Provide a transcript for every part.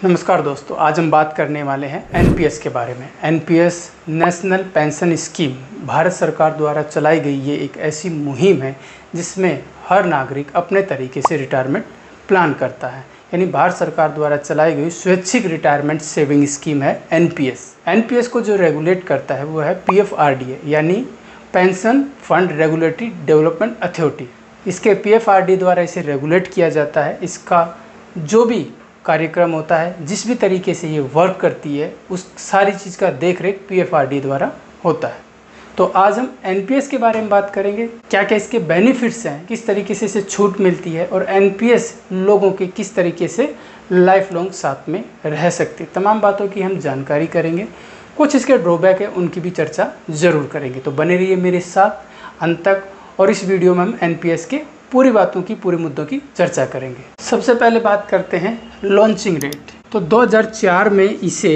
नमस्कार दोस्तों, आज हम बात करने वाले हैं एनपीएस के बारे में। NPS national pension scheme Bharat सरकार द्वारा चलाई गई ये एक ऐसी मुहिम है जिसमें हर नागरिक अपने तरीके से रिटायरमेंट प्लान करता है। यानी भारत सरकार द्वारा चलाई गई स्वैच्छिक रिटायरमेंट सेविंग स्कीम है एनपीएस। एनपीएस को जो रेगुलेट करता है वो है पीएफआरडीए यानी pension fund regulatory development authority. इसके पीएफआरडीए द्वारा इसे रेगुलेट किया जाता है। इसका जो भी कार्यक्रम होता है, जिस भी तरीके से ये वर्क करती है, उस सारी चीज़ का देख रेख पीएफआरडीए द्वारा होता है। तो आज हम एनपीएस के बारे में बात करेंगे, क्या क्या इसके बेनिफिट्स हैं, किस तरीके से इसे छूट मिलती है और एनपीएस लोगों के किस तरीके से लाइफ लॉन्ग साथ में रह सकती है। तमाम बातों की हम जानकारी करेंगे। कुछ इसके ड्रॉबैक है उनकी भी चर्चा ज़रूर करेंगे। तो बने रहिए मेरे साथ अंत तक और इस वीडियो में हम एनपीएस के पूरी बातों की, पूरे मुद्दों की चर्चा करेंगे। सबसे पहले बात करते हैं लॉन्चिंग डेट। तो 2004 में इसे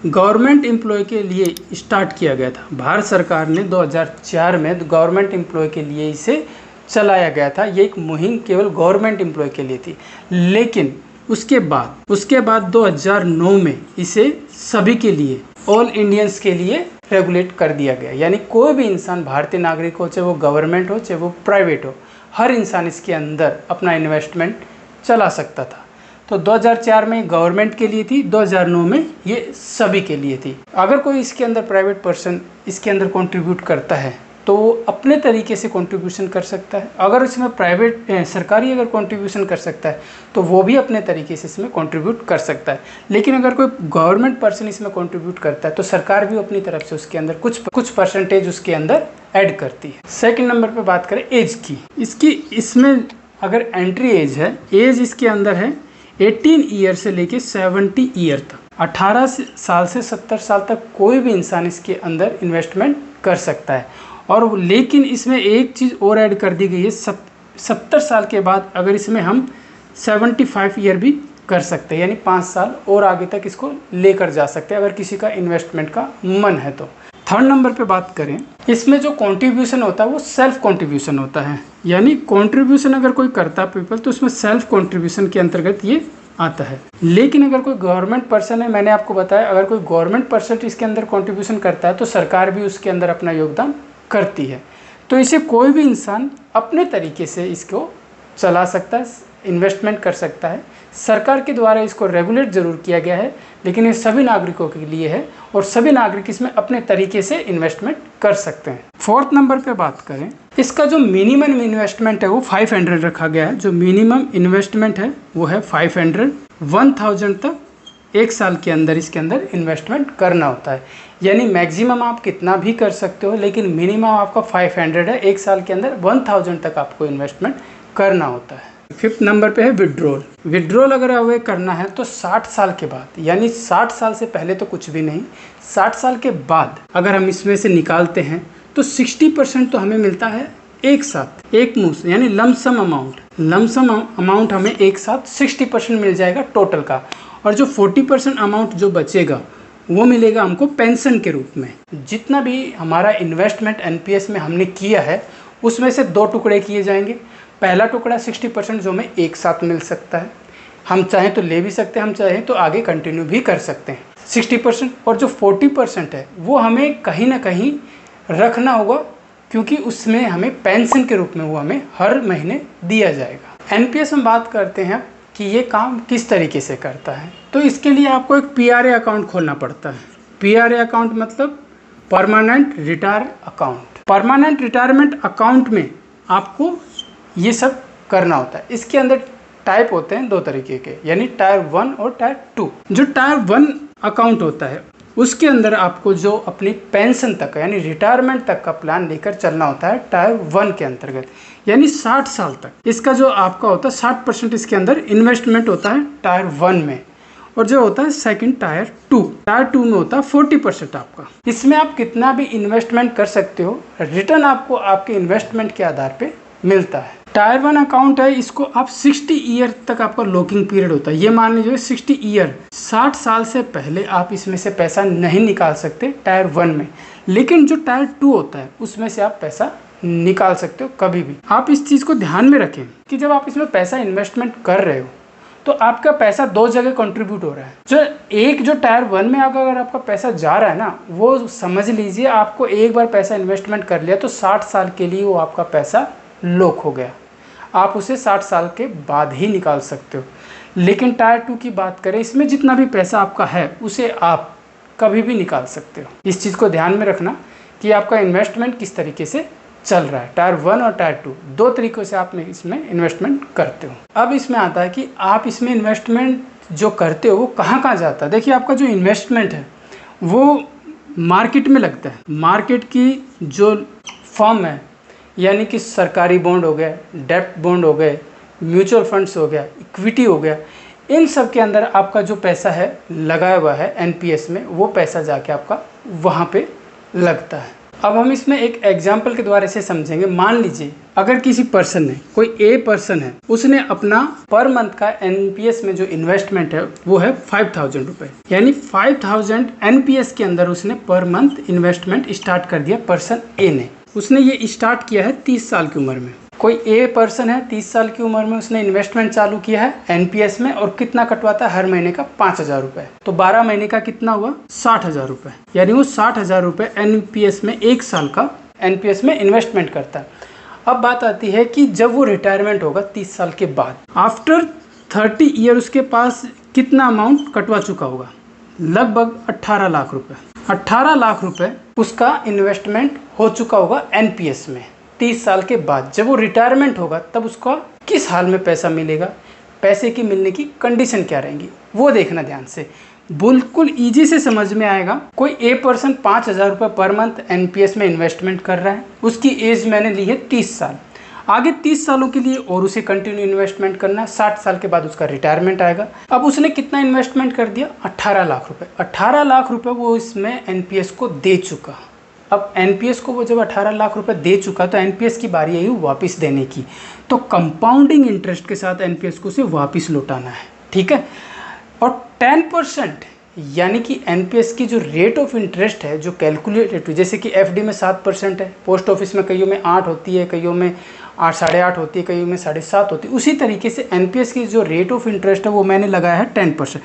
गवर्नमेंट एम्प्लॉय के लिए स्टार्ट किया गया था। भारत सरकार ने 2004 में गवर्नमेंट एम्प्लॉय के लिए इसे चलाया गया था। ये एक मुहिम केवल गवर्नमेंट एम्प्लॉय के लिए थी। लेकिन उसके बाद 2009 में इसे सभी के लिए, ऑल इंडियंस के लिए रेगुलेट कर दिया गया। यानी कोई भी इंसान, भारतीय नागरिक हो, चाहे वो गवर्नमेंट हो चाहे वो प्राइवेट हो, हर इंसान इसके अंदर अपना इन्वेस्टमेंट चला सकता था। तो 2004 में गवर्नमेंट के लिए थी, 2009 में ये सभी के लिए थी। अगर कोई इसके अंदर प्राइवेट पर्सन इसके अंदर कंट्रीब्यूट करता है तो वो अपने तरीके से कंट्रीब्यूशन कर सकता है। अगर इसमें प्राइवेट सरकारी अगर कंट्रीब्यूशन कर सकता है तो वो भी अपने तरीके से इसमें कंट्रीब्यूट कर सकता है। लेकिन अगर कोई गवर्नमेंट पर्सन इसमें कंट्रीब्यूट करता है तो सरकार भी अपनी तरफ से उसके अंदर कुछ परसेंटेज उसके अंदर ऐड करती है। सेकंड नंबर पे बात करें एज की, इसमें अगर एंट्री एज है, एज इसके अंदर है 18 ईयर से लेके 70 ईयर तक। 18 साल से 70 साल तक कोई भी इंसान इसके अंदर इन्वेस्टमेंट कर सकता है। और लेकिन इसमें एक चीज़ और ऐड कर दी गई है, 70 साल के बाद अगर इसमें हम 75 ईयर भी कर सकते हैं, यानी 5 साल और आगे तक इसको लेकर जा सकते हैं अगर किसी का इन्वेस्टमेंट का मन है तो। थर्ड नंबर पे बात करें, इसमें जो कंट्रीब्यूशन होता है वो सेल्फ कंट्रीब्यूशन होता है। यानी कंट्रीब्यूशन अगर कोई करता है पीपल तो उसमें सेल्फ कंट्रीब्यूशन के अंतर्गत ये आता है। लेकिन अगर कोई गवर्नमेंट पर्सन है, मैंने आपको बताया, अगर कोई गवर्नमेंट पर्सन इसके अंदर कंट्रीब्यूशन करता है तो सरकार भी उसके अंदर अपना योगदान करती है। तो इसे कोई भी इंसान अपने तरीके से इसको चला सकता है, इन्वेस्टमेंट कर सकता है। सरकार के द्वारा इसको रेगुलेट जरूर किया गया है, लेकिन ये सभी नागरिकों के लिए है और सभी नागरिक इसमें अपने तरीके से इन्वेस्टमेंट कर सकते हैं। फोर्थ नंबर पे बात करें, इसका जो मिनिमम इन्वेस्टमेंट है वो 500 रखा गया है। जो मिनिमम इन्वेस्टमेंट है वो है 500, 1000 तक एक साल के अंदर इसके अंदर इन्वेस्टमेंट करना होता है। यानी मैक्सिमम आप कितना भी कर सकते हो, लेकिन मिनिमम आपका 500 है। एक साल के अंदर 1000 तक आपको इन्वेस्टमेंट करना होता है। फिफ्थ नंबर पे है विड्रॉल। विड्रॉल अगर हमें करना है तो 60 साल के बाद, यानी 60 साल से पहले तो कुछ भी नहीं, 60 साल के बाद अगर हम इसमें से निकालते हैं तो 60% तो हमें मिलता है एक साथ, एक मुश्त, यानी लमसम अमाउंट हमें एक साथ 60% मिल जाएगा टोटल का। और जो 40% अमाउंट जो बचेगा वो मिलेगा हमको पेंशन के रूप में। जितना भी हमारा इन्वेस्टमेंट एनपीएस में हमने किया है उसमें से 2 टुकड़े किए जाएंगे। पहला टुकड़ा 60% जो हमें एक साथ मिल सकता है, हम चाहें तो ले भी सकते हैं, हम चाहें तो आगे कंटिन्यू भी कर सकते हैं 60%। और जो 40% है वो हमें कहीं ना कहीं रखना होगा, क्योंकि उसमें हमें पेंशन के रूप में वो हमें हर महीने दिया जाएगा। एनपीएस में बात करते हैं कि ये काम किस तरीके से करता है। तो इसके लिए आपको एक पीआरए अकाउंट खोलना पड़ता है। पीआरए अकाउंट मतलब permanent retire account. Permanent retirement account में आपको ये सब करना होता है। इसके अंदर टाइप होते हैं 2 तरीके के, यानी टायर 1 और टायर 2। जो टायर 1 अकाउंट होता है उसके अंदर आपको जो अपनी पेंशन तक यानी रिटायरमेंट तक का प्लान लेकर चलना होता है टायर 1 के अंतर्गत, यानी 60 साल तक। इसका जो आपका होता है 60% इसके अंदर इन्वेस्टमेंट होता है टायर 1 में। और जो होता है सेकंड टायर 2 में होता है 40% आपका। इसमें आप कितना भी इन्वेस्टमेंट कर सकते हो, रिटर्न आपको आपके इन्वेस्टमेंट के आधार पे मिलता है। टायर 1 अकाउंट है, इसको आप 60 ईयर तक आपका लॉकिंग पीरियड होता है। ये मान लीजिए 60 ईयर, 60 साल से पहले आप इसमें से पैसा नहीं निकाल सकते टायर 1 में। लेकिन जो टायर 2 होता है उसमें से आप पैसा निकाल सकते हो कभी भी। आप इस चीज़ को ध्यान में रखें कि जब आप इसमें पैसा इन्वेस्टमेंट कर रहे हो तो आपका पैसा दो जगह कंट्रीब्यूट हो रहा है। जो टायर 1 में अगर आपका पैसा जा रहा है ना, वो समझ लीजिए आपको एक बार पैसा इन्वेस्टमेंट कर लिया तो 60 साल के लिए वो आपका पैसा लॉक हो गया, आप उसे 60 साल के बाद ही निकाल सकते हो। लेकिन टायर 2 की बात करें, इसमें जितना भी पैसा आपका है उसे आप कभी भी निकाल सकते हो। इस चीज़ को ध्यान में रखना कि आपका इन्वेस्टमेंट किस तरीके से चल रहा है। टायर 1 और टायर 2 दो तरीक़ों से आप इसमें इन्वेस्टमेंट करते हो। अब इसमें आता है कि आप इसमें इन्वेस्टमेंट जो करते हो वो कहाँ कहाँ जाता है। देखिए, आपका जो इन्वेस्टमेंट है वो मार्केट में लगता है। मार्केट की जो फर्म है, यानी कि सरकारी बॉन्ड हो गया, डेब्ट बॉन्ड हो गए, म्यूचुअल फंड्स हो गया, इक्विटी हो गया, इन सब के अंदर आपका जो पैसा है लगाया हुआ है एनपीएस में, वो पैसा जाके आपका वहाँ पे लगता है। अब हम इसमें एक एग्जाम्पल के द्वारा इसे समझेंगे। मान लीजिए अगर किसी पर्सन ने, कोई ए पर्सन है, उसने अपना पर मंथ का एनपीएस में जो इन्वेस्टमेंट है वो है 5000 रुपये, यानी 5000 एनपीएस के अंदर उसने पर मंथ इन्वेस्टमेंट स्टार्ट कर दिया। पर्सन ए ने, उसने ये स्टार्ट किया है 30 साल की उम्र में। कोई ए पर्सन है, 30 साल की उम्र में उसने इन्वेस्टमेंट चालू किया है एनपीएस में, और कितना कटवाता है हर महीने का 5000 रुपये। तो 12 महीने का कितना हुआ 60,000 रुपये, यानी वो 60,000 रुपये एनपीएस में एक साल का एनपीएस में इन्वेस्टमेंट करता है। अब बात आती है कि जब वो रिटायरमेंट होगा 30 साल के बाद, आफ्टर 30 ईयर उसके पास कितना अमाउंट कटवा चुका होगा, लगभग 18 लाख रुपए। 18 लाख रुपए उसका इन्वेस्टमेंट हो चुका होगा एनपीएस में। 30 साल के बाद जब वो रिटायरमेंट होगा तब उसका किस हाल में पैसा मिलेगा, पैसे की मिलने की कंडीशन क्या रहेंगी, वो देखना ध्यान से, बिल्कुल इजी से समझ में आएगा। कोई ए पर्सन 5000 रुपये पर मंथ एनपीएस में इन्वेस्टमेंट कर रहा है, उसकी एज मैंने ली है 30 साल, आगे 30 सालों के लिए और उसे कंटिन्यू इन्वेस्टमेंट करना है। 60 साल के बाद उसका रिटायरमेंट आएगा। अब उसने कितना इन्वेस्टमेंट कर दिया, 18 लाख रुपए। 18 लाख रुपए वो इसमें एनपीएस को दे चुका। अब एनपीएस को वो जब 18 लाख रुपए दे चुका तो एनपीएस की बारी आई वापस देने की। तो कंपाउंडिंग इंटरेस्ट के साथ एनपीएस को उसे वापस लौटाना है, ठीक है। और 10% यानी कि एनपीएस की जो रेट ऑफ इंटरेस्ट है, जो कैलकुलेटेड, जैसे कि एफडी में 7% है, पोस्ट ऑफिस में कईयों में 8 होती है, कईयों में 8, 8.5 होती है, कईयों में 7.5 होती है, उसी तरीके से एनपीएस की जो रेट ऑफ इंटरेस्ट है वो मैंने लगाया है 10%।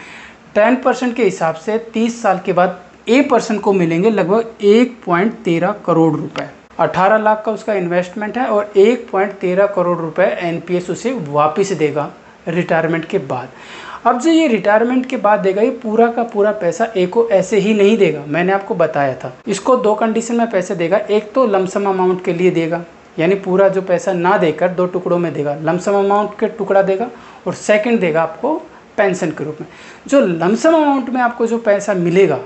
10% के हिसाब से 30 साल के बाद ए पर्सन को मिलेंगे लगभग 1.13 करोड़ रुपए। 18 लाख का उसका इन्वेस्टमेंट है और 1.13 करोड़ रुपए एनपीएस उसे वापस देगा रिटायरमेंट के बाद। अब जो ये रिटायरमेंट के बाद देगा, ये पूरा का पूरा पैसा ए को ऐसे ही नहीं देगा, मैंने आपको बताया था। इसको दो कंडीशन में पैसे देगा। एक तो लमसम अमाउंट के लिए देगा, यानी पूरा जो पैसा ना देकर 2 टुकड़ों में देगा, लमसम अमाउंट के टुकड़ा देगा, और सेकंड देगा आपको पेंशन के रूप में। जो लमसम अमाउंट में आपको जो पैसा मिलेगा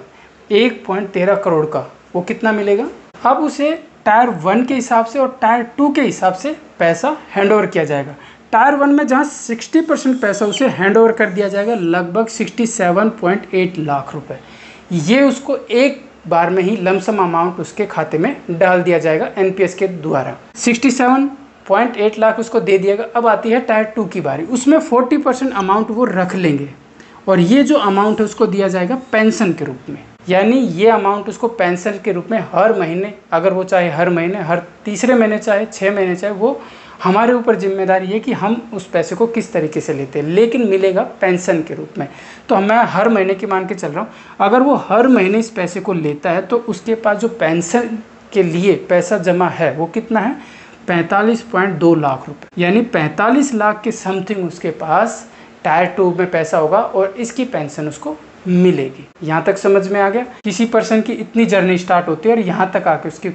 1.13 करोड़ का, वो कितना मिलेगा, अब उसे टायर 1 के हिसाब से और टायर 2 के हिसाब से पैसा हैंडओवर किया जाएगा। टायर 1 में जहाँ 60% पैसा उसे हैंडओवर कर दिया जाएगा, लगभग 67.8 लाख रुपए। ये उसको एक बार में ही लमसम अमाउंट उसके खाते में डाल दिया जाएगा एनपीएस के द्वारा। 67.8 लाख उसको दे दिएगा। अब आती है टायर 2 की बारी, उसमें 40% अमाउंट वो रख लेंगे, और ये जो अमाउंट है उसको दिया जाएगा पेंशन के रूप में। यानी ये अमाउंट उसको पेंशन के रूप में हर महीने, अगर वो चाहे हर महीने, हर तीसरे महीने, चाहे 6 महीने, चाहे, वो हमारे ऊपर जिम्मेदारी है कि हम उस पैसे को किस तरीके से लेते हैं, लेकिन मिलेगा पेंशन के रूप में। तो मैं हर महीने की मान के चल रहा हूँ, अगर वो हर महीने इस पैसे को लेता है तो उसके पास जो पेंशन के लिए पैसा जमा है वो कितना है, 45.2 लाख रुपए। यानी 45 लाख के समथिंग उसके पास टायर 2 में पैसा होगा और इसकी पेंशन उसको मिलेगी। यहाँ तक समझ में आ गया। किसी पर्सन की इतनी जर्नी स्टार्ट होती है और यहाँ तक आके उसकी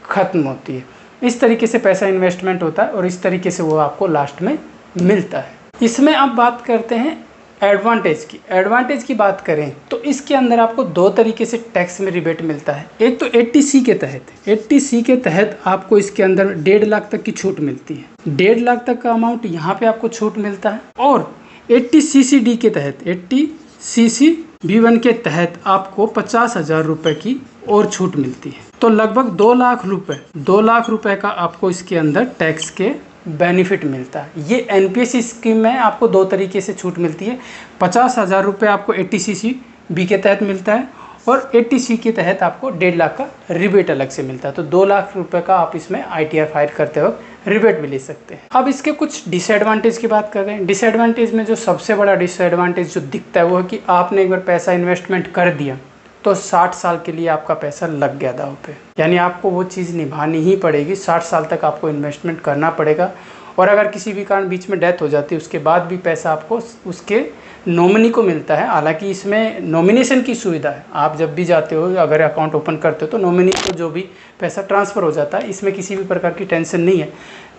खत्म होती है। इस तरीके से पैसा इन्वेस्टमेंट होता है और इस तरीके से वो आपको लास्ट में मिलता है। इसमें आप बात करते हैं एडवांटेज की। एडवांटेज की बात करें तो इसके अंदर आपको 2 तरीके से टैक्स में रिबेट मिलता है। एक तो 80C के तहत, 80C के तहत आपको इसके अंदर 1.5 लाख तक की छूट मिलती है। 1.5 लाख तक का अमाउंट यहाँ पे आपको छूट मिलता है। और 80CCD के तहत, 80CCB1 के तहत आपको 50,000 रुपए की और छूट मिलती है। तो लगभग 2 लाख रुपए, 2 लाख रुपए का आपको इसके अंदर टैक्स के बेनिफिट मिलता है। ये एनपीएस स्कीम में आपको 2 तरीके से छूट मिलती है। 50,000 रुपये आपको 80CCB के तहत मिलता है और 80C के तहत आपको 1.5 लाख का रिबेट अलग से मिलता है। तो 2 लाख रुपए का आप इसमें ITR फाइल करते वक्त रिबेट भी ले सकते हैं। अब इसके कुछ डिसएडवांटेज की बात कर रहे हैं। डिसएडवांटेज में जो सबसे बड़ा डिसएडवांटेज जो दिखता है वो है कि आपने एक बार पैसा इन्वेस्टमेंट कर दिया तो 60 साल के लिए आपका पैसा लग गया दांव पे, यानी आपको वो चीज़ निभानी ही पड़ेगी। 60 साल तक आपको इन्वेस्टमेंट करना पड़ेगा और अगर किसी भी कारण बीच में डेथ हो जाती है उसके बाद भी पैसा आपको उसके नॉमिनी को मिलता है। हालांकि इसमें नॉमिनेशन की सुविधा है, आप जब भी जाते हो अगर अकाउंट ओपन करते हो तो नॉमिनी को जो भी पैसा ट्रांसफ़र हो जाता है, इसमें किसी भी प्रकार की टेंशन नहीं है।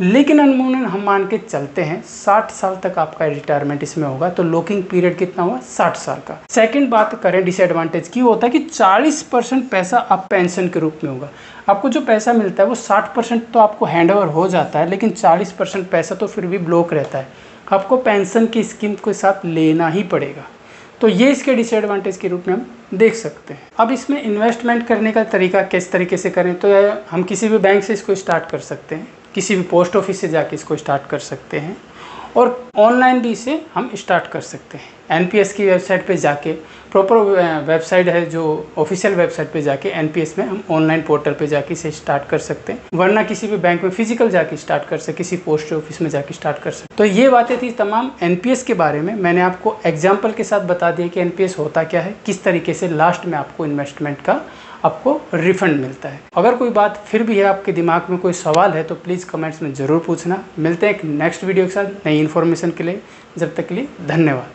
लेकिन अनमोलन हम मान के चलते हैं 60 साल तक आपका रिटायरमेंट इसमें होगा, तो लॉकिंग पीरियड कितना हुआ 60 साल का। सेकंड बात करें डिसएडवांटेज की, होता है कि 40% पैसा अब पेंशन के रूप में होगा। आपको जो पैसा मिलता है वो 60% तो आपको हैंड ओवर हो जाता है, लेकिन 40% पैसा तो फिर भी ब्लॉक रहता है, आपको पेंशन की स्कीम के साथ लेना ही पड़ेगा। तो ये इसके डिसएडवांटेज के रूप में हम देख सकते हैं। अब इसमें इन्वेस्टमेंट करने का तरीका किस तरीके से करें, तो हम किसी भी बैंक से इसको स्टार्ट कर सकते हैं, किसी भी पोस्ट ऑफिस से जाके इसको स्टार्ट कर सकते हैं और ऑनलाइन भी इसे हम स्टार्ट कर सकते हैं। एनपीएस की वेबसाइट पे जाके, प्रॉपर वेबसाइट है जो ऑफिशियल वेबसाइट पे जाके एनपीएस में हम ऑनलाइन पोर्टल पे जाके इसे स्टार्ट कर सकते हैं, वरना किसी भी बैंक में फिजिकल जाके स्टार्ट कर सकते, किसी पोस्ट ऑफिस में जाके स्टार्ट कर सकते। तो ये बातें थी तमाम एनपीएस के बारे में। मैंने आपको एग्जाम्पल के साथ बता दिया कि एनपीएस होता क्या है, किस तरीके से लास्ट में आपको इन्वेस्टमेंट का आपको रिफंड मिलता है। अगर कोई बात फिर भी है आपके दिमाग में, कोई सवाल है, तो प्लीज़ कमेंट्स में ज़रूर पूछना। मिलते हैं एक नेक्स्ट वीडियो के साथ नई इन्फॉर्मेशन के लिए। जब तक के लिए धन्यवाद।